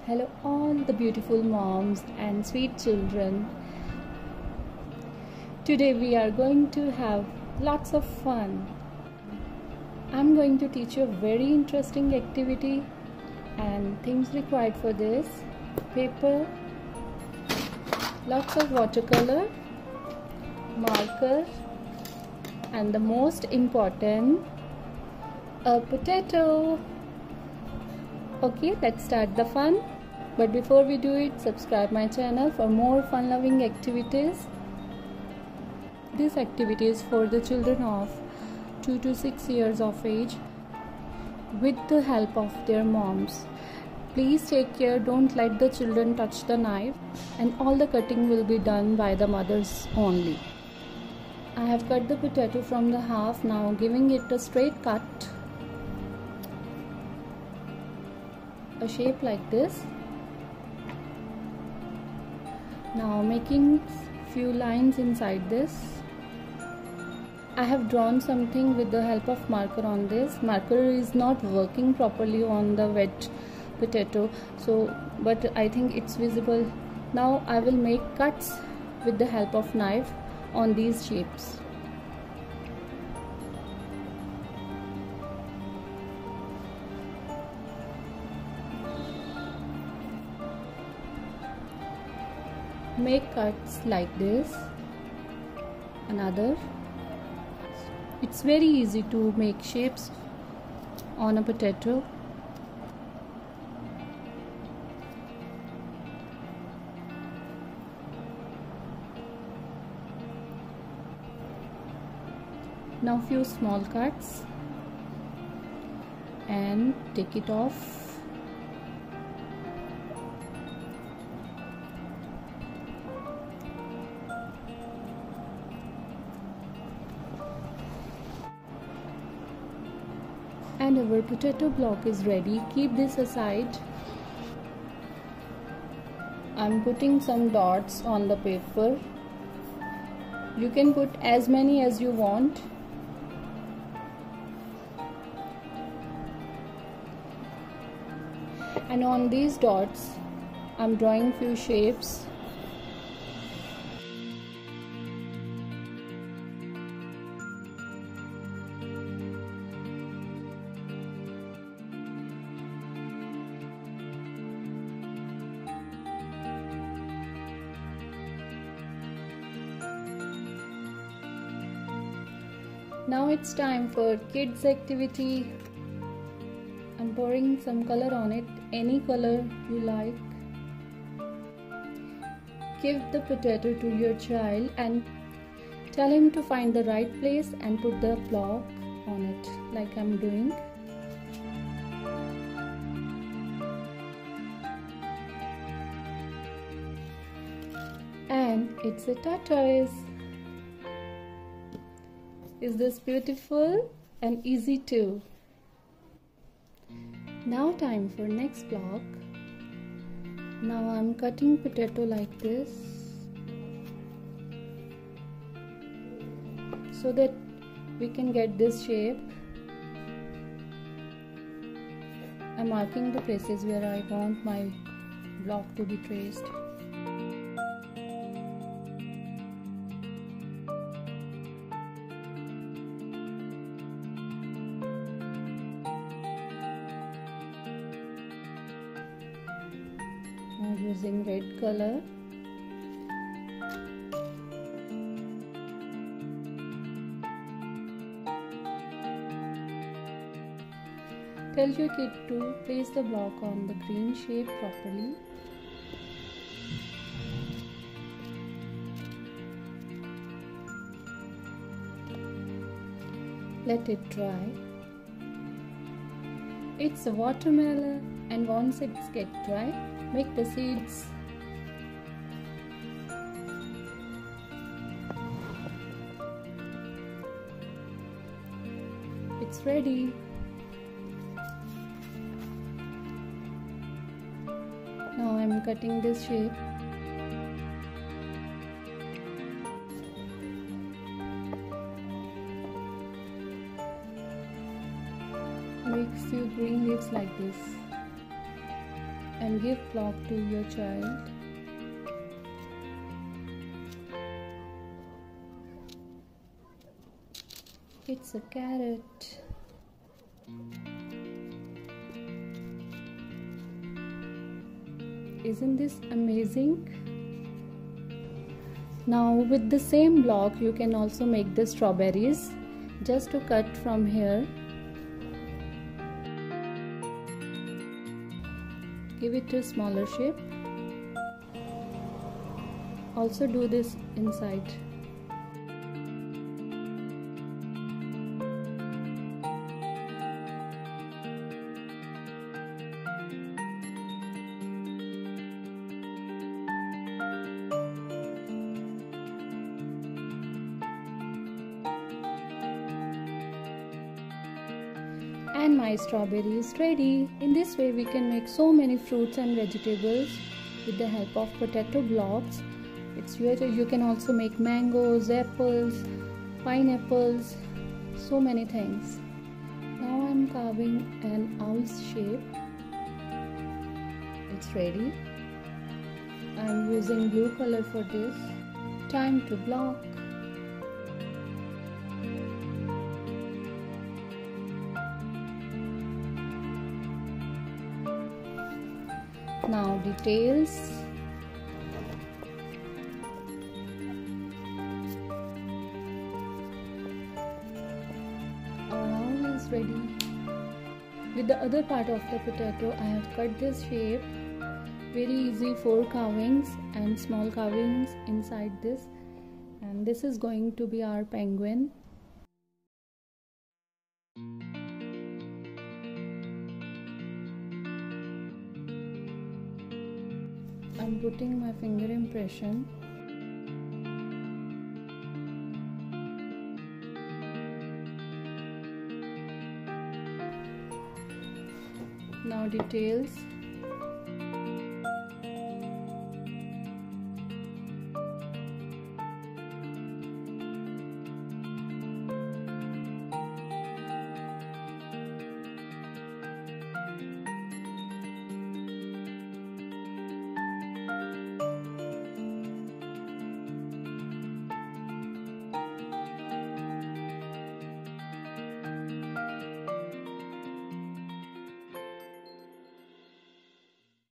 Hello, all the beautiful moms and sweet children. Today we are going to have lots of fun. I'm going to teach you a very interesting activity and things required for this: paper, lots of watercolor, marker, and the most important, a potato. Okay, let's start the fun. But before we do it, subscribe my channel for more fun-loving activities. This activity is for the children of 2 to 6 years of age with the help of their moms. Please take care, don't let the children touch the knife, and all the cutting will be done by the mothers only. I have cut the potato from the half, now giving it a straight cut, a shape like this. Now making few lines inside this. I have drawn something with the help of marker on this. Marker is not working properly on the wet potato, but I think it's visible. Now I will make cuts with the help of knife on these shapes. Make cuts like this. Another. It's very easy to make shapes on a potato. Now few small cuts and take it off. And our potato block is ready. Keep this aside. I'm putting some dots on the paper. You can put as many as you want. And on these dots, I'm drawing few shapes. Now it's time for kids activity. I'm pouring some color on it, any color you like. Give the potato to your child and tell him to find the right place and put the block on it, like I'm doing. And it's a tortoise. Is this beautiful and easy too? Now time for next block. Now I'm cutting potato like this so that we can get this shape. I'm marking the places where I want my block to be traced. Using red color. Tell your kid to place the block on the green shape properly. Let it dry. It's a watermelon, and once it gets dry, make the seeds. It's ready. Now I'm cutting this shape. Make few green leaves like this. and give block to your child. It's a carrot. Isn't this amazing? Now with the same block you can also make the strawberries. Just to cut from here, give it a smaller shape. Also do this inside. And my strawberry is ready. In this way we can make so many fruits and vegetables with the help of potato blocks. You can also make mangoes, apples, pineapples, so many things. Now I'm carving an owl's shape. It's ready. I'm using blue color for this. Time to block. Now details. Our owl is ready. With the other part of the potato, I have cut this shape. Very easy, 4 carvings and small carvings inside this. And this is going to be our penguin. I'm putting my finger impression. Now details.